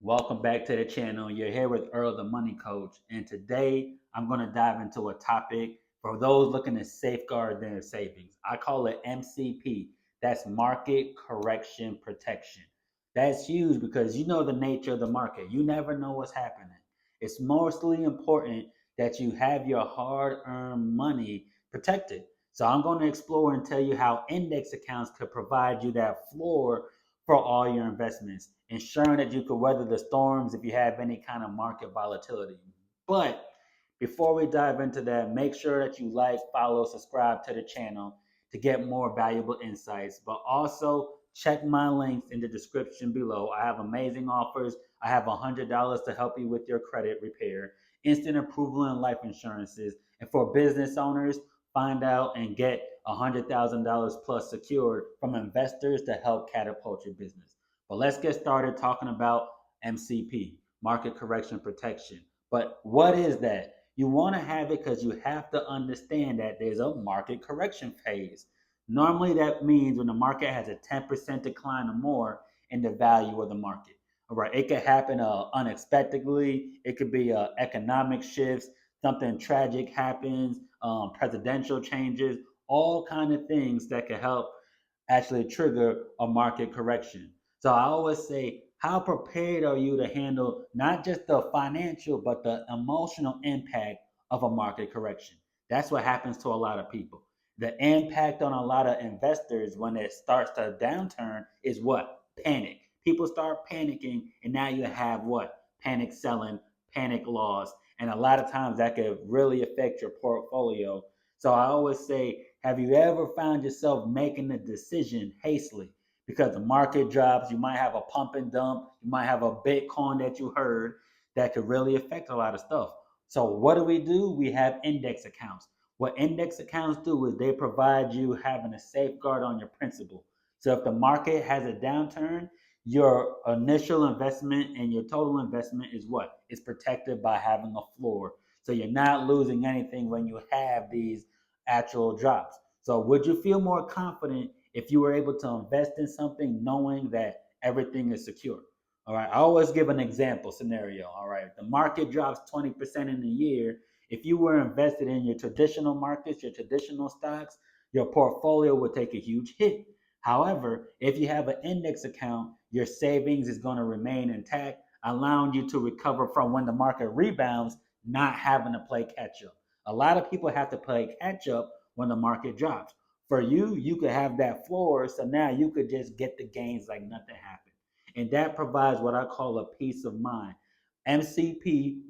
Welcome back to the channel. You're here with Earl, the money coach. And today I'm going to dive into a topic for those looking to safeguard their savings. I call it MCP. That's market correction protection. That's huge because you know the nature of the market. You never know what's happening. It's mostly important that you have your hard earned money protected. So I'm going to explore and tell you how index accounts could provide you that floor for all your investments, ensuring that you could weather the storms if you have any kind of market volatility. But before we dive into that, make sure that you like, follow, subscribe to the channel to get more valuable insights. But also check my links in the description below. I have amazing offers. I have $100 to help you with your credit repair, instant approval and life insurances. And for business owners, find out and get $100,000 plus secured from investors to help catapult your business. But let's get started talking about MCP, market correction protection. But what is that? You want to have it because you have to understand that there's a market correction phase. Normally, that means when the market has a 10% decline or more in the value of the market. All right, it could happen unexpectedly. It could be economic shifts, something tragic happens, presidential changes, all kind of things that could help actually trigger a market correction. So I always say, how prepared are you to handle not just the financial, but the emotional impact of a market correction? That's what happens to a lot of people. The impact on a lot of investors when it starts to downturn is what? Panic. People start panicking, and now you have what? Panic selling, panic loss. And a lot of times that could really affect your portfolio. So I always say, have you ever found yourself making a decision hastily because the market drops? You might have a pump and dump. You might have a Bitcoin that you heard that could really affect a lot of stuff. So what do? We have index accounts. What index accounts do is they provide you having a safeguard on your principal. So if the market has a downturn, your initial investment and your total investment is what? It's protected by having a floor. So you're not losing anything when you have these actual drops. So would you feel more confident if you were able to invest in something knowing that everything is secure? All right. I always give an example scenario. All right. The market drops 20% in a year. If you were invested in your traditional markets, your traditional stocks, your portfolio would take a huge hit. However, if you have an index account, your savings is going to remain intact, allowing you to recover from when the market rebounds, not having to play catch up. A lot of people have to play catch up when the market drops. For you, you could have that floor, so now you could just get the gains like nothing happened. And that provides what I call a peace of mind. MCP,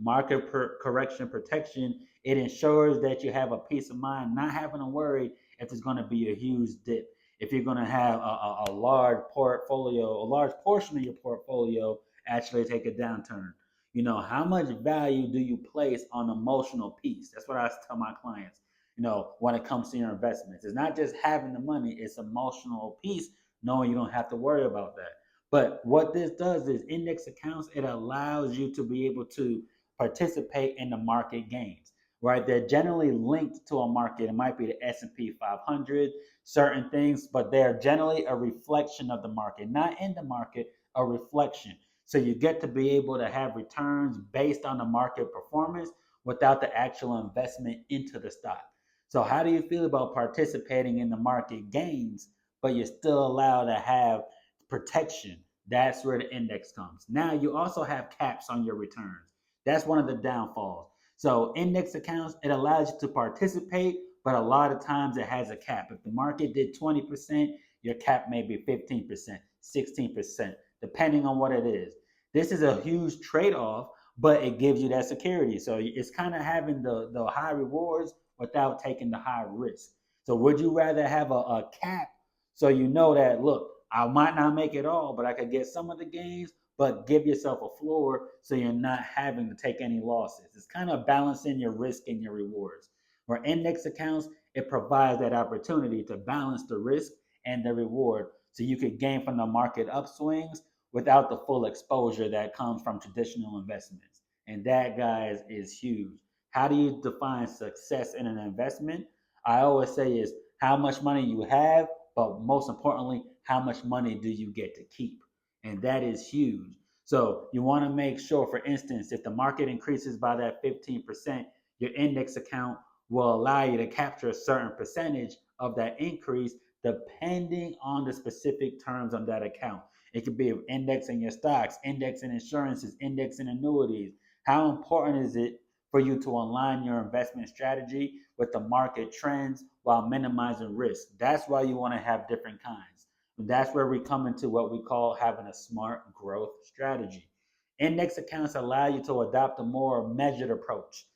correction protection, it ensures that you have a peace of mind, not having to worry if there's going to be a huge dip, if you're going to have a large portfolio, a large portion of your portfolio actually take a downturn. You know, how much value do you place on emotional peace? That's what I tell my clients. You know, when it comes to your investments, it's not just having the money, it's emotional peace, knowing you don't have to worry about that. But what this does is index accounts, it allows you to be able to participate in the market gains, right? They're generally linked to a market. It might be the S&P 500, certain things, but they're generally a reflection of the market, not in the market, a reflection. So you get to be able to have returns based on the market performance without the actual investment into the stock. So how do you feel about participating in the market gains, but you're still allowed to have protection? That's where the index comes. Now you also have caps on your returns. That's one of the downfalls. So index accounts, it allows you to participate, but a lot of times it has a cap. If the market did 20%, your cap may be 15%, 16%, depending on what it is. This is a huge trade-off, but it gives you that security. So it's kind of having the high rewards without taking the high risk. So would you rather have a cap so you know that, look, I might not make it all, but I could get some of the gains, but give yourself a floor so you're not having to take any losses. It's kind of balancing your risk and your rewards. For index accounts, it provides that opportunity to balance the risk and the reward so you could gain from the market upswings without the full exposure that comes from traditional investments. And that, guys, is huge. How do you define success in an investment? I always say is how much money you have, but most importantly, how much money do you get to keep? And that is huge. So you want to make sure, for instance, if the market increases by that 15%, your index account will allow you to capture a certain percentage of that increase depending on the specific terms on that account. It could be indexing your stocks, indexing insurances, indexing annuities. How important is it for you to align your investment strategy with the market trends while minimizing risk? That's why you want to have different kinds. And that's where we come into what we call having a smart growth strategy. Index accounts allow you to adopt a more measured approach,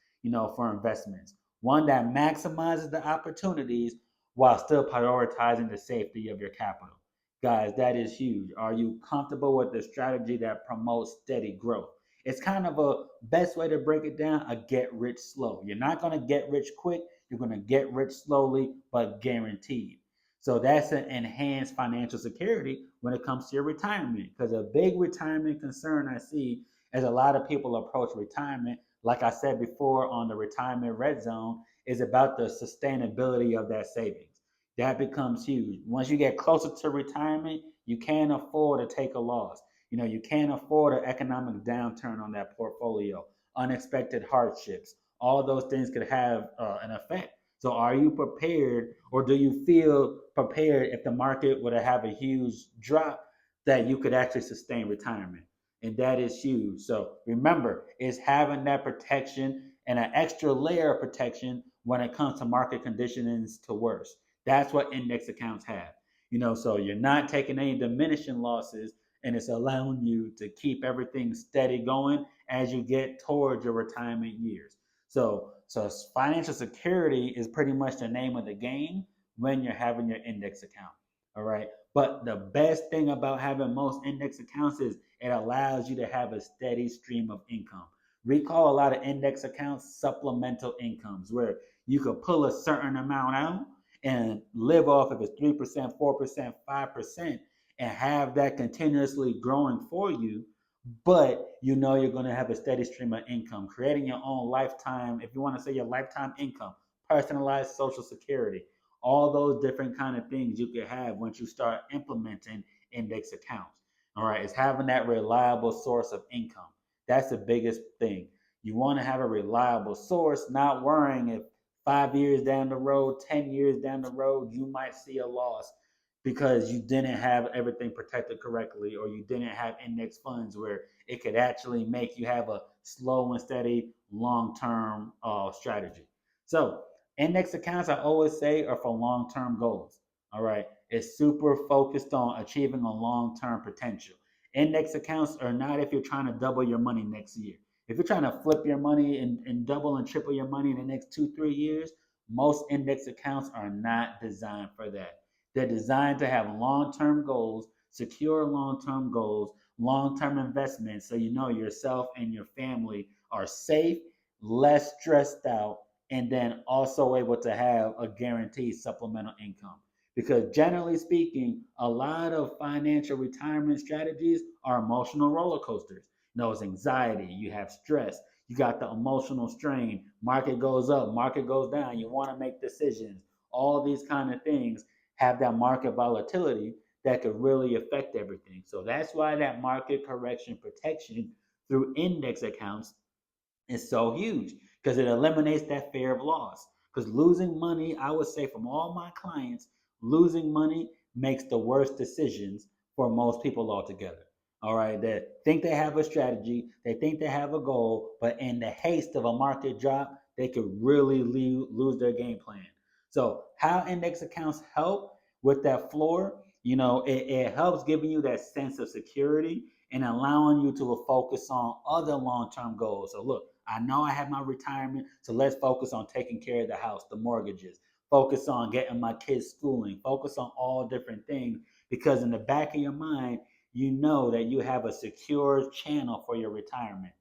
for investments, one that maximizes the opportunities while still prioritizing the safety of your capital. Guys, that is huge. Are you comfortable with the strategy that promotes steady growth? It's kind of a best way to break it down, a get rich slow. You're not going to get rich quick, you're going to get rich slowly, but guaranteed. So that's an enhanced financial security when it comes to your retirement. Because a big retirement concern I see as a lot of people approach retirement, like I said before on the retirement red zone, is about the sustainability of that savings. That becomes huge. Once you get closer to retirement, you can't afford to take a loss. You can't afford an economic downturn on that portfolio, unexpected hardships. All those things could have an effect. So, are you prepared, or do you feel prepared if the market were to have a huge drop that you could actually sustain retirement? And that is huge. So, remember, it's having that protection and an extra layer of protection when it comes to market conditions to worse. That's what index accounts have. So you're not taking any diminishing losses, and it's allowing you to keep everything steady going as you get towards your retirement years. So financial security is pretty much the name of the game when you're having your index account. All right. But the best thing about having most index accounts is it allows you to have a steady stream of income. We call a lot of index accounts supplemental incomes, where you could pull a certain amount out and live off if it's 3%, 4%, 5%, and have that continuously growing for you, but you're going to have a steady stream of income, creating your own lifetime, if you want to say your lifetime income, personalized social security, all those different kind of things you could have once you start implementing index accounts. All right, it's having that reliable source of income. That's the biggest thing. You want to have a reliable source, not worrying if 5 years down the road, 10 years down the road, you might see a loss because you didn't have everything protected correctly, or you didn't have index funds where it could actually make you have a slow and steady long-term strategy. So index accounts, I always say, are for long-term goals. All right, it's super focused on achieving a long-term potential. Index accounts are not if you're trying to double your money next year. If you're trying to flip your money and double and triple your money in the next 2, 3 years, most index accounts are not designed for that. They're designed to have long-term goals, secure long-term goals, long-term investments, so you know yourself and your family are safe, less stressed out, and then also able to have a guaranteed supplemental income. Because generally speaking, a lot of financial retirement strategies are emotional roller coasters. It's anxiety, you have stress, you got the emotional strain, market goes up, market goes down, you want to make decisions. All these kind of things have that market volatility that could really affect everything. So that's why that market correction protection through index accounts is so huge, because it eliminates that fear of loss. Because losing money, I would say from all my clients, losing money makes the worst decisions for most people altogether. All right, they think they have a strategy, they think they have a goal, but in the haste of a market drop, they could really lose their game plan. So, how index accounts help with that floor? It helps giving you that sense of security and allowing you to focus on other long-term goals. So look, I know I have my retirement, so let's focus on taking care of the house, the mortgages, focus on getting my kids schooling, focus on all different things, because in the back of your mind, you know that you have a secure channel for your retirement.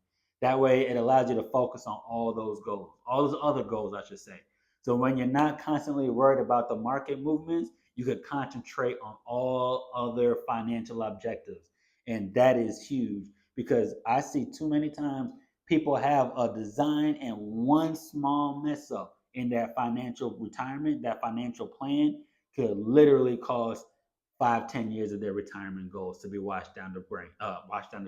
That way it allows you to focus on all those goals, all those other goals, I should say. So when you're not constantly worried about the market movements, you could concentrate on all other financial objectives. And that is huge, because I see too many times people have a design and one small mess up in that financial retirement, that financial plan could literally cause 5, 10 years of their retirement goals to be washed down the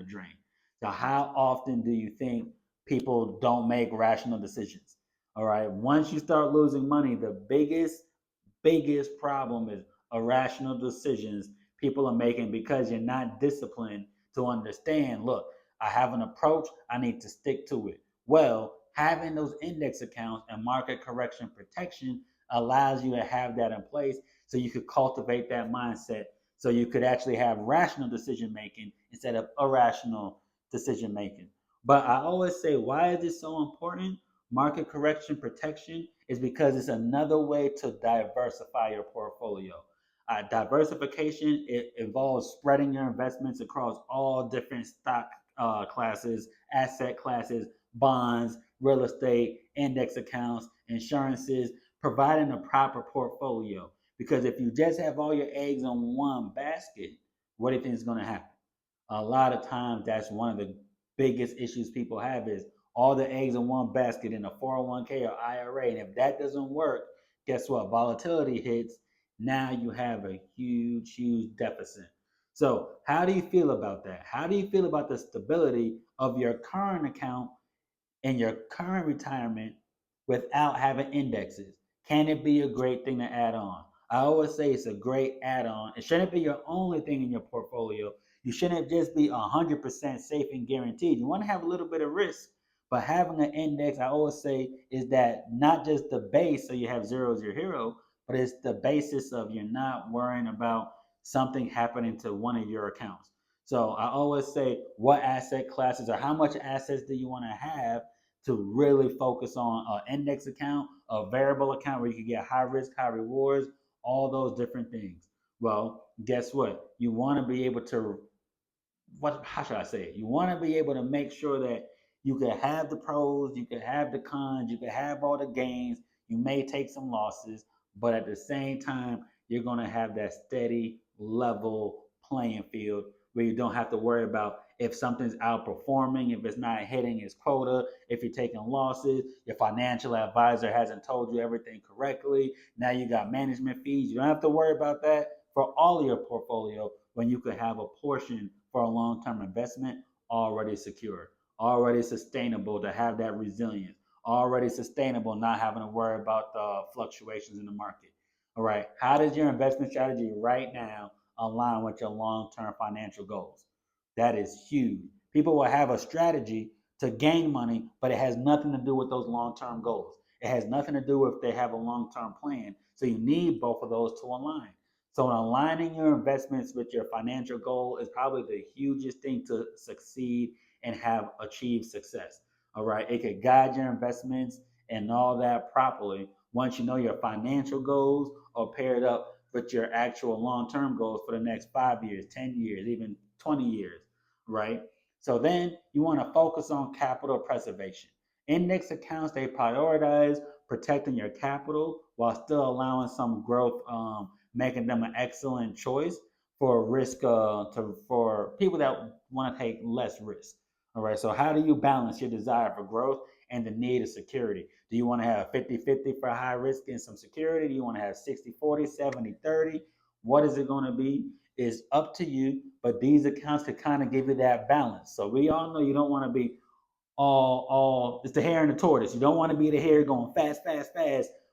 drain. So how often do you think people don't make rational decisions? All right. Once you start losing money, the biggest problem is irrational decisions people are making because you're not disciplined to understand, look, I have an approach, I need to stick to it. Well, having those index accounts and market correction protection allows you to have that in place so you could cultivate that mindset so you could actually have rational decision making instead of irrational decision making. But I always say, why is this so important? Market correction protection is because it's another way to diversify your portfolio. Diversification, it involves spreading your investments across all different stock classes, asset classes, bonds, real estate, index accounts, insurances, providing a proper portfolio. Because if you just have all your eggs in one basket, what do you think is going to happen? A lot of times, that's one of the biggest issues people have is all the eggs in one basket in a 401k or IRA. And if that doesn't work, guess what? Volatility hits. Now you have a huge deficit. So, how do you feel about that? How do you feel about the stability of your current account in your current retirement without having indexes? Can it be a great thing to add on? I always say it's a great add on. It shouldn't be your only thing in your portfolio. You shouldn't just be 100% safe and guaranteed. You want to have a little bit of risk, but having an index, I always say, is that not just the base, so you have zero as your hero, but it's the basis of you're not worrying about something happening to one of your accounts. So I always say, what asset classes or how much assets do you want to have to really focus on an index account, a variable account where you can get high risk, high rewards, all those different things. Well, guess what? You want to be able to, what, how should I say it? You want to be able to make sure that you can have the pros, you can have the cons, you can have all the gains. You may take some losses, but at the same time, you're going to have that steady, level playing field where you don't have to worry about if something's outperforming, if it's not hitting its quota, if you're taking losses, your financial advisor hasn't told you everything correctly. Now you got management fees. You don't have to worry about that for all of your portfolio when you could have a portion for a long-term investment already secure, already sustainable to have that resilience, already sustainable, not having to worry about the fluctuations in the market. All right. How does your investment strategy right now align with your long-term financial goals? That is huge. People will have a strategy to gain money, but it has nothing to do with those long-term goals. It has nothing to do with if they have a long-term plan. So you need both of those to align. So aligning your investments with your financial goal is probably the hugest thing to succeed and have achieved success. All right. It could guide your investments and all that properly once you know your financial goals are paired up with your actual long-term goals for the next 5 years, 10 years, even 20 years, right? So then you want to focus on capital preservation. Index accounts, they prioritize protecting your capital while still allowing some growth, making them an excellent choice for risk for people that want to take less risk. All right. So how do you balance your desire for growth and the need of security? Do you want to have 50-50 for high risk and some security? Do you want to have 60-40, 70-30? What is it going to be? Is up to you, but these accounts could kind of give you that balance. So we all know you don't want to be all it's the hare and the tortoise. You don't want to be the hare going fast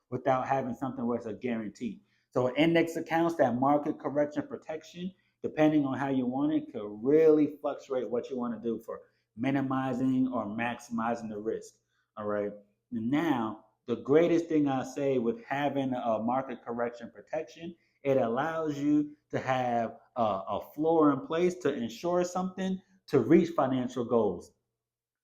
without having something where it's a guarantee. So index accounts, that market correction protection, depending on how you want it, could really fluctuate what you want to do for minimizing or maximizing the risk. All right. Now, the greatest thing I say with having a market correction protection, it allows you to have a floor in place to ensure something to reach financial goals.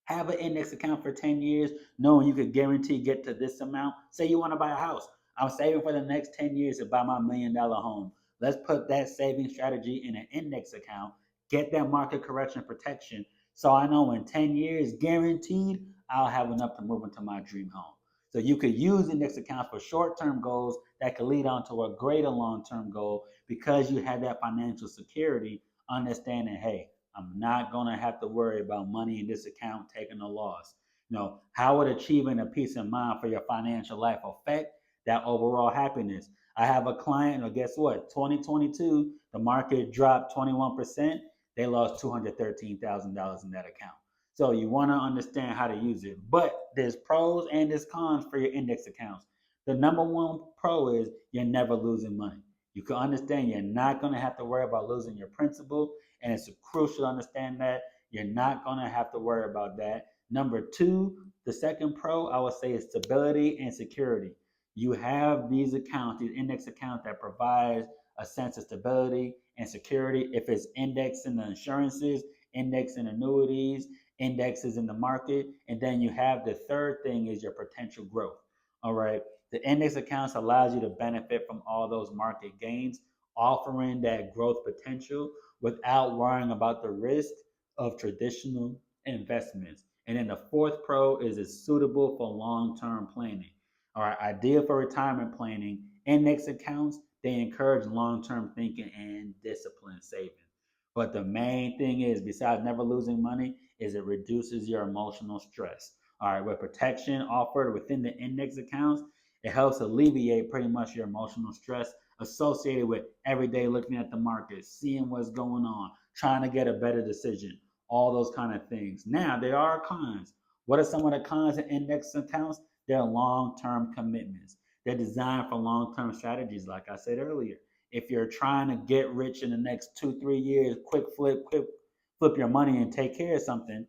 Have an index account for 10 years, knowing you could guarantee get to this amount. Say you want to buy a house. I'm saving for the next 10 years to buy my $1 million home. Let's put that saving strategy in an index account, get that market correction protection. So I know in 10 years, guaranteed, I'll have enough to move into my dream home. So you could use index accounts for short-term goals that could lead on to a greater long-term goal because you have that financial security, understanding, hey, I'm not going to have to worry about money in this account taking a loss. How would achieving a peace of mind for your financial life affect that overall happiness? I have a client, or guess what? 2022, the market dropped 21%. they lost $213,000 in that account. So you want to understand how to use it. But there's pros and there's cons for your index accounts. The number one pro is you're never losing money. You can understand you're not going to have to worry about losing your principal, and it's crucial to understand that you're not going to have to worry about that. Number two, the second pro I would say is stability and security. You have these accounts, these index accounts that provide a sense of stability and security. If it's indexed in the insurances, indexed in annuities, indexes in the market, and then you have the third thing is your potential growth. All right. The index accounts allows you to benefit from all those market gains, offering that growth potential without worrying about the risk of traditional investments. And then the fourth pro is it's suitable for long-term planning. All right, ideal for retirement planning. Index accounts, they encourage long-term thinking and disciplined saving. But the main thing is, besides never losing money, is it reduces your emotional stress. All right, with protection offered within the index accounts, it helps alleviate pretty much your emotional stress associated with every day looking at the market, seeing what's going on, trying to get a better decision, all those kind of things. Now, there are cons. What are some of the cons in index accounts? They're long-term commitments. They're designed for long-term strategies, like I said earlier. If you're trying to get rich in the next 2, 3 years, quick flip your money and take care of something,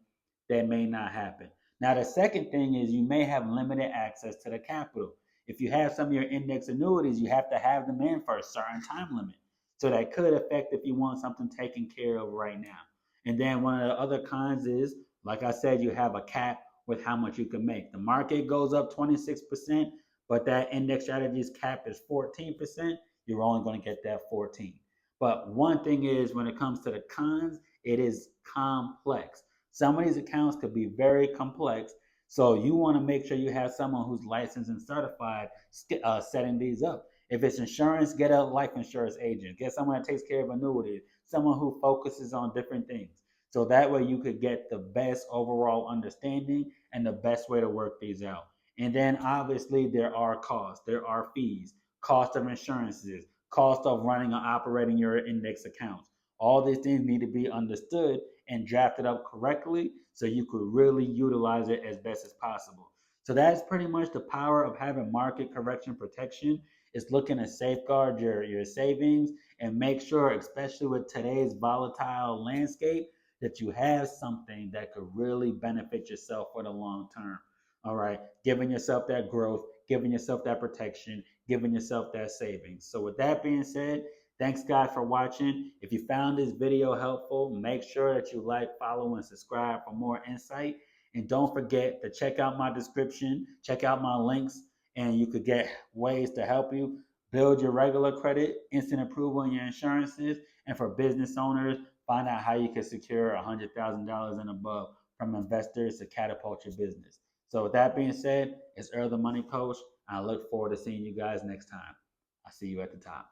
that may not happen. Now, the second thing is you may have limited access to the capital. If you have some of your index annuities, you have to have them in for a certain time limit. So that could affect if you want something taken care of right now. And then one of the other cons is, like I said, you have a cap with how much you can make. The market goes up 26%, but that index strategy's cap is 14%. You're only going to get that 14. But one thing is, when it comes to the cons, it is complex. Some of these accounts could be very complex. So you want to make sure you have someone who's licensed and certified setting these up. If it's insurance, get a life insurance agent. Get someone that takes care of annuities, someone who focuses on different things. So that way you could get the best overall understanding and the best way to work these out. And then obviously there are costs, there are fees, cost of insurances, cost of running and operating your index accounts. All these things need to be understood and drafted up correctly so you could really utilize it as best as possible. So that's pretty much the power of having market correction protection. Is looking to safeguard your savings and make sure, especially with today's volatile landscape, that you have something that could really benefit yourself for the long term. All right, giving yourself that growth, giving yourself that protection, giving yourself that savings. So, with that being said, thanks, guys, for watching. If you found this video helpful, make sure that you like, follow, and subscribe for more insight. And don't forget to check out my description, check out my links, and you could get ways to help you build your regular credit, instant approval in your insurances, and for business owners, find out how you can secure $100,000 and above from investors to catapult your business. So, with that being said, it's Earl the Money Coach, and I look forward to seeing you guys next time. I'll see you at the top.